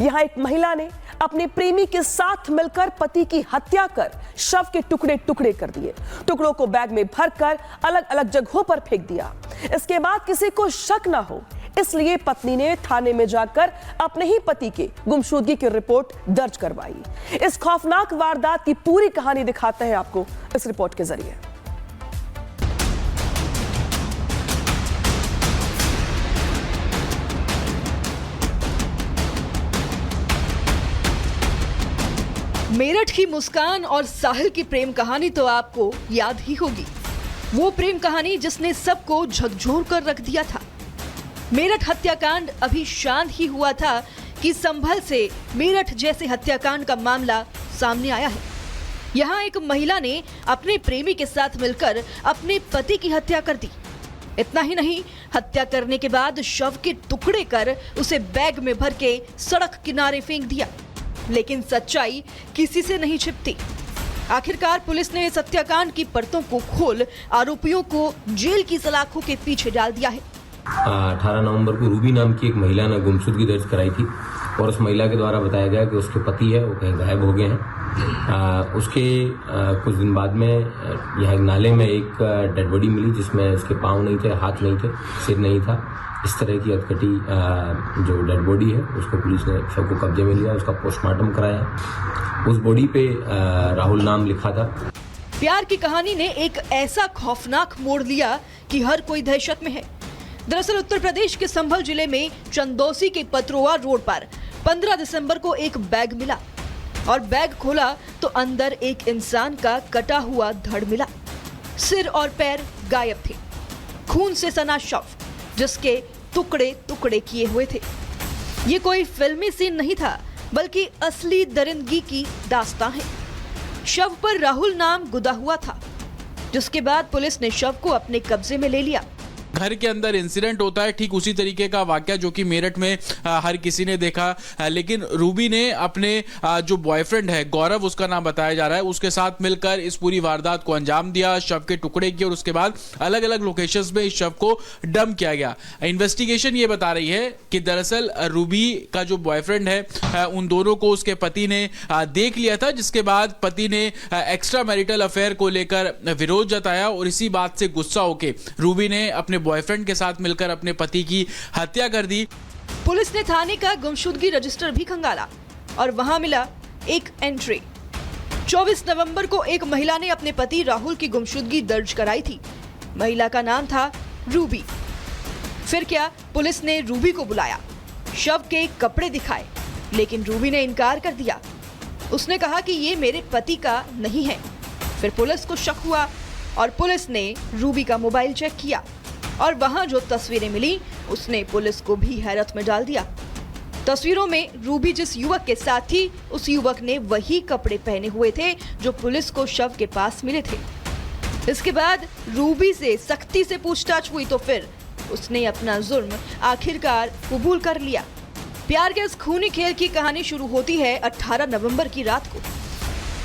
यहाँ एक महिला ने अपने प्रेमी के साथ मिलकर पति की हत्या कर शव के टुकड़े टुकड़े कर दिए। टुकड़ों को बैग में भरकर अलग अलग जगहों पर फेंक दिया। इसके बाद किसी को शक ना हो इसलिए पत्नी ने थाने में जाकर अपने ही पति के गुमशुदगी की रिपोर्ट दर्ज करवाई। इस खौफनाक वारदात की पूरी कहानी दिखाते हैं आपको इस रिपोर्ट के जरिए। मेरठ की मुस्कान और साहिल की प्रेम कहानी तो आपको याद ही होगी। वो प्रेम कहानी जिसने सबको झकझोर कर रख दिया था। मेरठ हत्याकांड अभी शांत ही हुआ था कि संभल से मेरठ जैसे हत्याकांड का मामला सामने आया है। यहाँ एक महिला ने अपने प्रेमी के साथ मिलकर अपने पति की हत्या कर दी। इतना ही नहीं, हत्या करने के बाद शव के टुकड़े कर उसे बैग में भर के सड़क किनारे फेंक दिया। लेकिन सच्चाई किसी से नहीं छिपती। आखिरकार पुलिस ने इस हत्याकांड की परतों को खोल आरोपियों को जेल की सलाखों के पीछे डाल दिया है। 18 नवंबर को रूबी नाम की एक महिला ने गुमशुदगी दर्ज कराई थी और उस महिला के द्वारा बताया गया कि उसके पति है वो कहीं गायब हो गए हैं। उसके कुछ दिन बाद में यहाँ एक नाले में एक डेड बॉडी मिली जिसमें उसके पाँव नहीं थे, हाथ नहीं थे, सिर नहीं था। इस तरह की अधकटी जो डेड बॉडी है उसको पुलिस ने शव को कब्जे में लिया, उसका पोस्टमार्टम कराया। उस बॉडी पे राहुल नाम लिखा था। प्यार की कहानी ने एक ऐसा खौफनाक मोड़ लिया कि हर कोई दहशत में है। दरअसल उत्तर प्रदेश के संभल जिले में चंदौसी के पतरोआ रोड पर 15 दिसंबर को एक बैग मिला और बैग खोला तो अंदर एक इंसान का कटा हुआ धड़ मिला। सिर और पैर गायब थे। खून से सना शव जिसके टुकड़े टुकड़े किए हुए थे। ये कोई फिल्मी सीन नहीं था बल्कि असली दरिंदगी की दास्तां है। शव पर राहुल नाम गुदा हुआ था जिसके बाद पुलिस ने शव को अपने कब्जे में ले लिया। घर के अंदर इंसिडेंट होता है, ठीक उसी तरीके का वाकया जो कि मेरठ में हर किसी ने देखा। लेकिन रूबी ने अपने जो बॉयफ्रेंड है गौरव, उसका नाम बताया जा रहा है, उसके साथ मिलकर इस पूरी वारदात को अंजाम दिया। शव के टुकड़े किए और उसके बाद अलग अलग लोकेशंस में इस शव को डंप किया गया। इन्वेस्टिगेशन ये बता रही है कि दरअसल रूबी का जो बॉयफ्रेंड है उन दोनों को उसके पति ने देख लिया था, जिसके बाद पति ने एक्स्ट्रा मैरिटल अफेयर को लेकर विरोध जताया और इसी बात से गुस्सा होकर रूबी ने अपने बॉयफ्रेंड के साथ मिलकर अपने पति की हत्या कर दी। पुलिस ने थाने का गुमशुदगी रजिस्टर भी खंगाला और वहां मिला एक एंट्री। 24 नवंबर को एक महिला ने अपने पति राहुल की गुमशुदगी दर्ज कराई थी। महिला का नाम था रूबी। फिर क्या, पुलिस ने रूबी को बुलाया, शव के कपड़े दिखाए, लेकिन रूबी ने इनकार कर दिया। उसने कहा कि ये मेरे पति का नहीं है। फिर पुलिस को शक हुआ और पुलिस ने रूबी का मोबाइल चेक किया और वहां जो तस्वीरें मिली उसने पुलिस को भी हैरत में डाल दिया। तस्वीरों में रूबी जिस युवक के साथ थी उस युवक ने वही कपड़े पहने हुए थे जो पुलिस को शव के पास मिले थे। इसके बाद रूबी से सख्ती से पूछताछ हुई तो फिर उसने अपना जुर्म आखिरकार कबूल कर लिया। प्यार के इस खूनी खेल की कहानी शुरू होती है 18 नवंबर की रात को।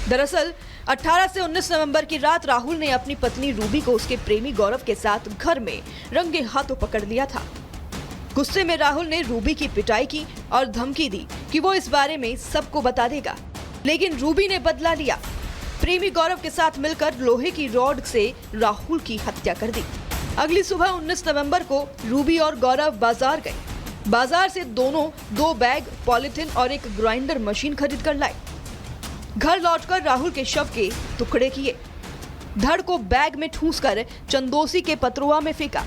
दरअसल 18 से 19 नवंबर की रात राहुल ने अपनी पत्नी रूबी को उसके प्रेमी गौरव के साथ घर में रंगे हाथों पकड़ लिया था। गुस्से में राहुल ने रूबी की पिटाई की और धमकी दी कि वो इस बारे में सबको बता देगा, लेकिन रूबी ने बदला लिया। प्रेमी गौरव के साथ मिलकर लोहे की रॉड से राहुल की हत्या कर दी। अगली सुबह 19 नवंबर को रूबी और गौरव बाजार गए। बाजार से दोनों 2 बैग, पॉलिथीन और एक ग्राइंडर मशीन खरीद कर लाए। घर लौटकर राहुल के शव के टुकड़े किए, धड़ को बैग में ठूंसकर चंदौसी के पतरुआ में फेंका,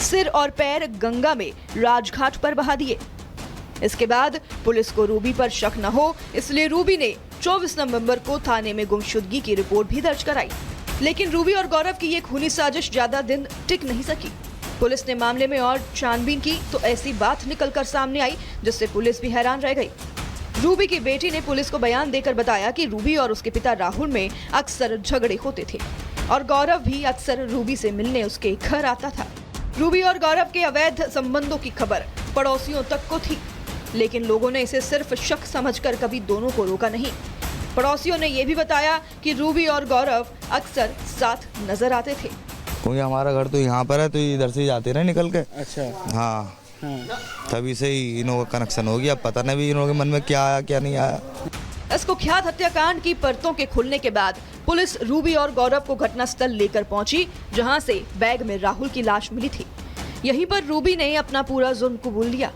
सिर और पैर गंगा में राजघाट पर बहा दिए। इसके बाद पुलिस को रूबी पर शक न हो इसलिए रूबी ने 24 नवंबर को थाने में गुमशुदगी की रिपोर्ट भी दर्ज कराई। लेकिन रूबी और गौरव की ये खूनी साजिश ज्यादा दिन टिक नहीं सकी। पुलिस ने मामले में और छानबीन की तो ऐसी बात निकलकर सामने आई जिससे पुलिस भी हैरान रह गई। रूबी की बेटी ने पुलिस को बयान देकर बताया कि रूबी और उसके पिता राहुल में अक्सर झगड़े होते थे और गौरव भी अक्सर रूबी से मिलने उसके घर आता था। रूबी और गौरव के अवैध संबंधों की खबर पड़ोसियों तक को थी, लेकिन लोगों ने इसे सिर्फ शक समझकर कभी दोनों को रोका नहीं। पड़ोसियों ने यह भी बताया कि रूबी और गौरव अक्सर साथ नजर आते थे। क्योंकि हमारा घर तो यहाँ पर है तो इधर से जाते रहे निकल के। अच्छा। हाँ, तभी से ही इन लोगों का कनेक्शन हो गया। पता नहीं भी इन लोगों के मन में क्या आया क्या नहीं आया। इस कुख्यात हत्याकांड की परतों के खुलने के बाद पुलिस रूबी और गौरव को घटनास्थल लेकर पहुंची, जहां से बैग में राहुल की लाश मिली थी। यहीं पर रूबी ने अपना पूरा जुर्म कबूल लिया।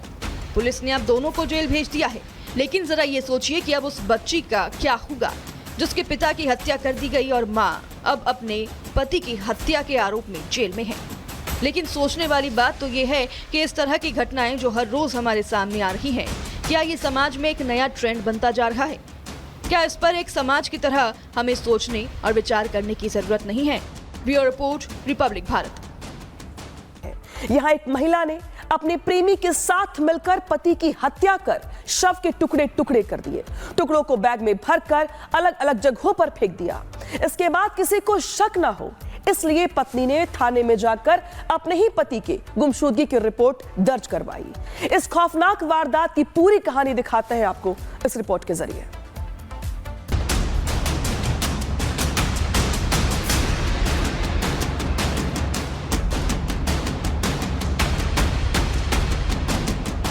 पुलिस ने अब दोनों को जेल भेज दिया है। लेकिन जरा ये सोचिए कि अब उस बच्ची का क्या होगा जिसके पिता की हत्या कर दी गई और मां अब अपने पति की हत्या के आरोप में जेल में है। लेकिन सोचने वाली बात तो ये है कि इस तरह की घटनाएं जो हर रोज हमारे सामने आ रही हैं, क्या ये समाज में एक नया ट्रेंड बनता जा रहा है? क्या इस पर एक समाज की तरह हमें सोचने और विचार करने की जरूरत नहीं है? Bureau report, Republic Bharat. यहाँ एक महिला ने अपने प्रेमी के साथ मिलकर पति की हत्या कर शव के टुकड़े टुकड़े कर दिए। टुकड़ों को बैग में भरकर अलग अलग जगहों पर फेंक दिया। इसके बाद किसी को शक न हो, इसलिए पत्नी ने थाने में जाकर अपने ही पति के गुमशुदगी की रिपोर्ट दर्ज करवाई। इस खौफनाक वारदात की पूरी कहानी दिखाते हैं आपको इस रिपोर्ट के जरिए।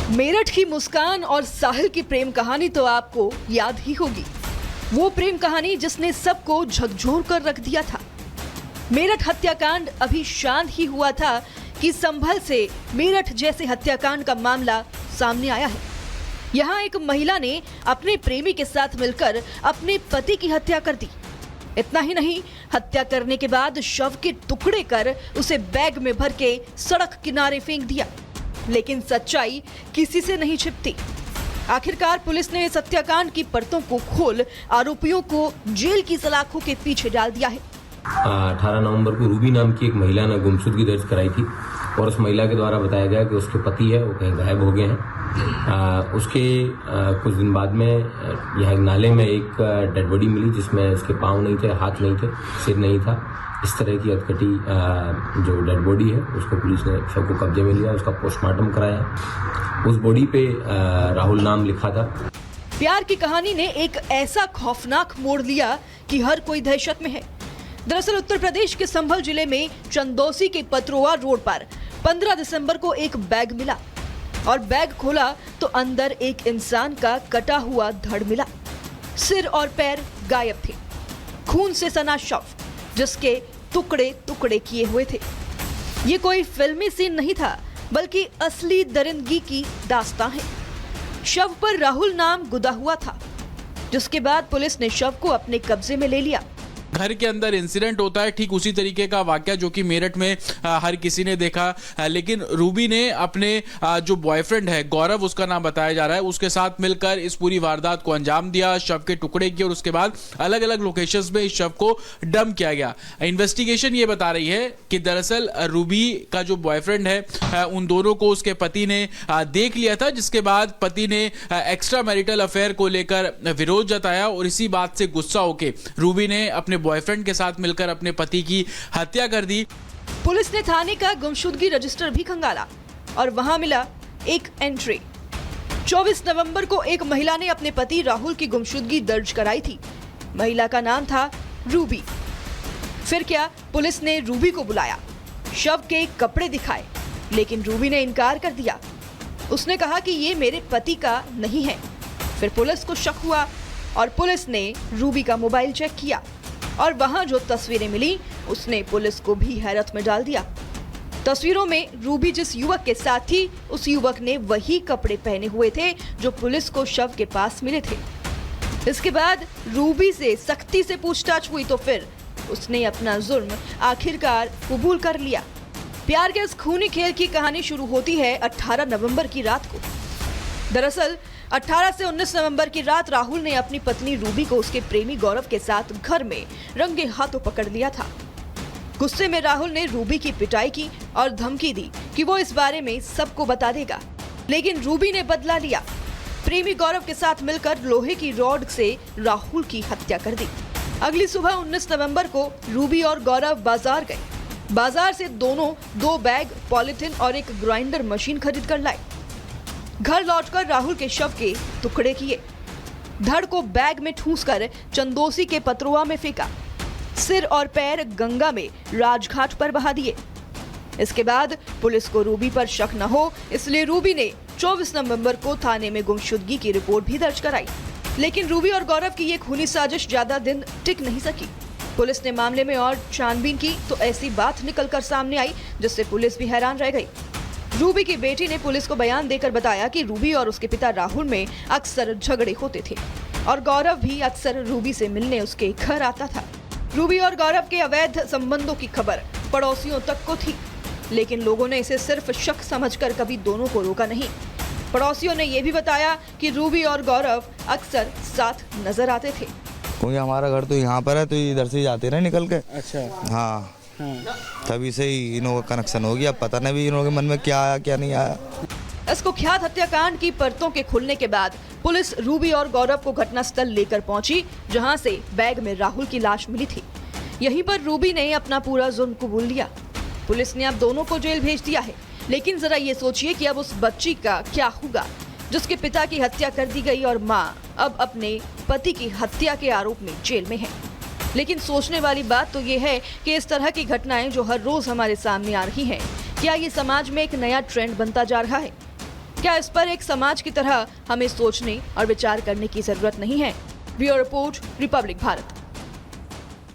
मेरठ की मुस्कान और साहिल की प्रेम कहानी तो आपको याद ही होगी। वो प्रेम कहानी जिसने सबको झकझोर कर रख दिया था। मेरठ हत्याकांड अभी शांत ही हुआ था कि संभल से मेरठ जैसे हत्याकांड का मामला सामने आया है। यहाँ एक महिला ने अपने प्रेमी के साथ मिलकर अपने पति की हत्या कर दी। इतना ही नहीं, हत्या करने के बाद शव के टुकड़े कर उसे बैग में भर के सड़क किनारे फेंक दिया। लेकिन सच्चाई किसी से नहीं छिपती। आखिरकार पुलिस ने इस हत्याकांड की परतों को खोल आरोपियों को जेल की सलाखों के पीछे डाल दिया है। 18 नवंबर को रूबी नाम की एक महिला ने गुमशुदगी दर्ज कराई थी और उस महिला के द्वारा बताया गया कि उसके पति है वो कहीं गायब हो गए हैं। उसके कुछ दिन बाद में यहाँ एक नाले में एक डेड बॉडी मिली जिसमें उसके पाँव नहीं थे, हाथ नहीं थे, सिर नहीं था। इस तरह की अधकटी जो डेड बॉडी है उसको पुलिस ने सबको कब्जे में लिया, उसका पोस्टमार्टम कराया। उस बॉडी पे राहुल नाम लिखा था। प्यार की कहानी ने एक ऐसा खौफनाक मोड़ लिया कि हर कोई दहशत में है। दरअसल उत्तर प्रदेश के संभल जिले में चंदौसी के पतरोआ रोड पर 15 दिसंबर को एक बैग मिला और बैग खोला तो अंदर एक इंसान का कटा हुआ धड़ मिला। सिर और पैर गायब थे। खून से सना शव जिसके टुकड़े टुकड़े किए हुए थे। ये कोई फिल्मी सीन नहीं था, बल्कि असली दरिंदगी की दास्तां है। शव पर राहुल नाम गुदा हुआ था, जिसके बाद पुलिस ने शव को अपने कब्जे में ले लिया। घर के अंदर इंसिडेंट होता है, ठीक उसी तरीके का वाकया जो कि मेरठ में हर किसी ने देखा। लेकिन रूबी ने अपने जो बॉयफ्रेंड है गौरव, उसका नाम बताया जा रहा है, उसके साथ मिलकर इस पूरी वारदात को अंजाम दिया। शव के टुकड़े किए और उसके बाद अलग अलग लोकेशंस में इस शव को डंप किया गया। इन्वेस्टिगेशन ये बता रही है कि दरअसल रूबी का जो बॉयफ्रेंड है उन दोनों को उसके पति ने देख लिया था, जिसके बाद पति ने एक्स्ट्रा मैरिटल अफेयर को लेकर विरोध जताया और इसी बात से गुस्सा होकर रूबी ने अपने बॉयफ्रेंड के साथ मिलकर अपने पति की हत्या कर दी। पुलिस ने थाने का गुमशुदगी रजिस्टर भी खंगाला और वहां मिला एक एंट्री। 24 नवंबर को एक महिला ने अपने पति राहुल की गुमशुदगी दर्ज कराई थी। महिला का नाम था रूबी। फिर क्या, पुलिस ने रूबी को बुलाया, शव के कपड़े दिखाए, लेकिन रूबी ने इनकार कर दिया। उसने कहा कि ये मेरे पति का नहीं है। फिर पुलिस को शक हुआ और पुलिस ने रूबी का मोबाइल चेक किया और वहां जो तस्वीरें मिली उसने पुलिस को भी हैरत में डाल दिया। तस्वीरों में रूबी जिस युवक के साथ थी, उस युवक ने वही कपड़े पहने हुए थे जो पुलिस को शव के पास मिले थे। इसके बाद रूबी से सख्ती से पूछताछ हुई तो फिर उसने अपना जुर्म आखिरकार कबूल कर लिया। प्यार के इस खूनी खेल की कहानी शुरू होती है 18 नवंबर की रात को। दरअसल 18 से 19 नवंबर की रात राहुल ने अपनी पत्नी रूबी को उसके प्रेमी गौरव के साथ घर में रंगे हाथों पकड़ लिया था। गुस्से में राहुल ने रूबी की पिटाई की और धमकी दी कि वो इस बारे में सबको बता देगा। लेकिन रूबी ने बदला लिया। प्रेमी गौरव के साथ मिलकर लोहे की रॉड से राहुल की हत्या कर दी। अगली सुबह 19 नवंबर को रूबी और गौरव बाजार गए। बाजार से दोनों 2 बैग, पॉलिथीन और एक ग्राइंडर मशीन खरीद कर लाए। घर लौटकर राहुल के शव के टुकड़े किए। धड़ को बैग में ठूंसकर चंदौसी के पतरुआ में फेंका। सिर और पैर गंगा में राजघाट पर बहा दिए। इसके बाद पुलिस को रूबी पर शक न हो, इसलिए रूबी ने 24 नवंबर को थाने में गुमशुदगी की रिपोर्ट भी दर्ज कराई। लेकिन रूबी और गौरव की ये खूनी साजिश ज्यादा दिन टिक नहीं सकी। पुलिस ने मामले में और छानबीन की तो ऐसी बात निकलकर सामने आई जिससे पुलिस भी हैरान रह गई। रूबी की बेटी ने पुलिस को बयान देकर बताया कि रूबी और उसके पिता राहुल में अक्सर झगड़े होते थे और गौरव भी अक्सर रूबी से मिलने उसके घर आता था। रूबी और गौरव के अवैध संबंधों की खबर पड़ोसियों तक को थी, लेकिन लोगों ने इसे सिर्फ शक समझकर कभी दोनों को रोका नहीं। पड़ोसियों ने यह भी बताया कि रूबी और गौरव अक्सर साथ नजर आते थे। क्योंकि हमारा घर तो यहाँ पर है, तो इधर से जाते रहे निकल के। अच्छा। हाँ, तभी से ही इनों का कनेक्शन हो गया। पता नहीं भी इनों के मन में क्या आया क्या नहीं आया। इस कुख्यात हत्याकांड की परतों के खुलने के बाद पुलिस रूबी और गौरव को घटनास्थल लेकर पहुंची, जहां से बैग में राहुल की लाश मिली थी। यहीं पर रूबी ने अपना पूरा जुर्म कबूल लिया। पुलिस ने अब दोनों को जेल भेज दिया है, लेकिन जरा ये सोचिए कि अब उस बच्ची का क्या होगा जिसके पिता की हत्या कर दी गई और माँ अब अपने पति की हत्या के आरोप में जेल में है। लेकिन सोचने वाली बात तो ये है कि इस तरह की घटनाएं जो हर रोज हमारे सामने आ रही हैं, क्या ये समाज में एक नया ट्रेंड बनता जा रहा है? क्या इस पर एक समाज की तरह हमें सोचने और विचार करने की जरूरत नहीं है? Bureau report, Republic Bharat.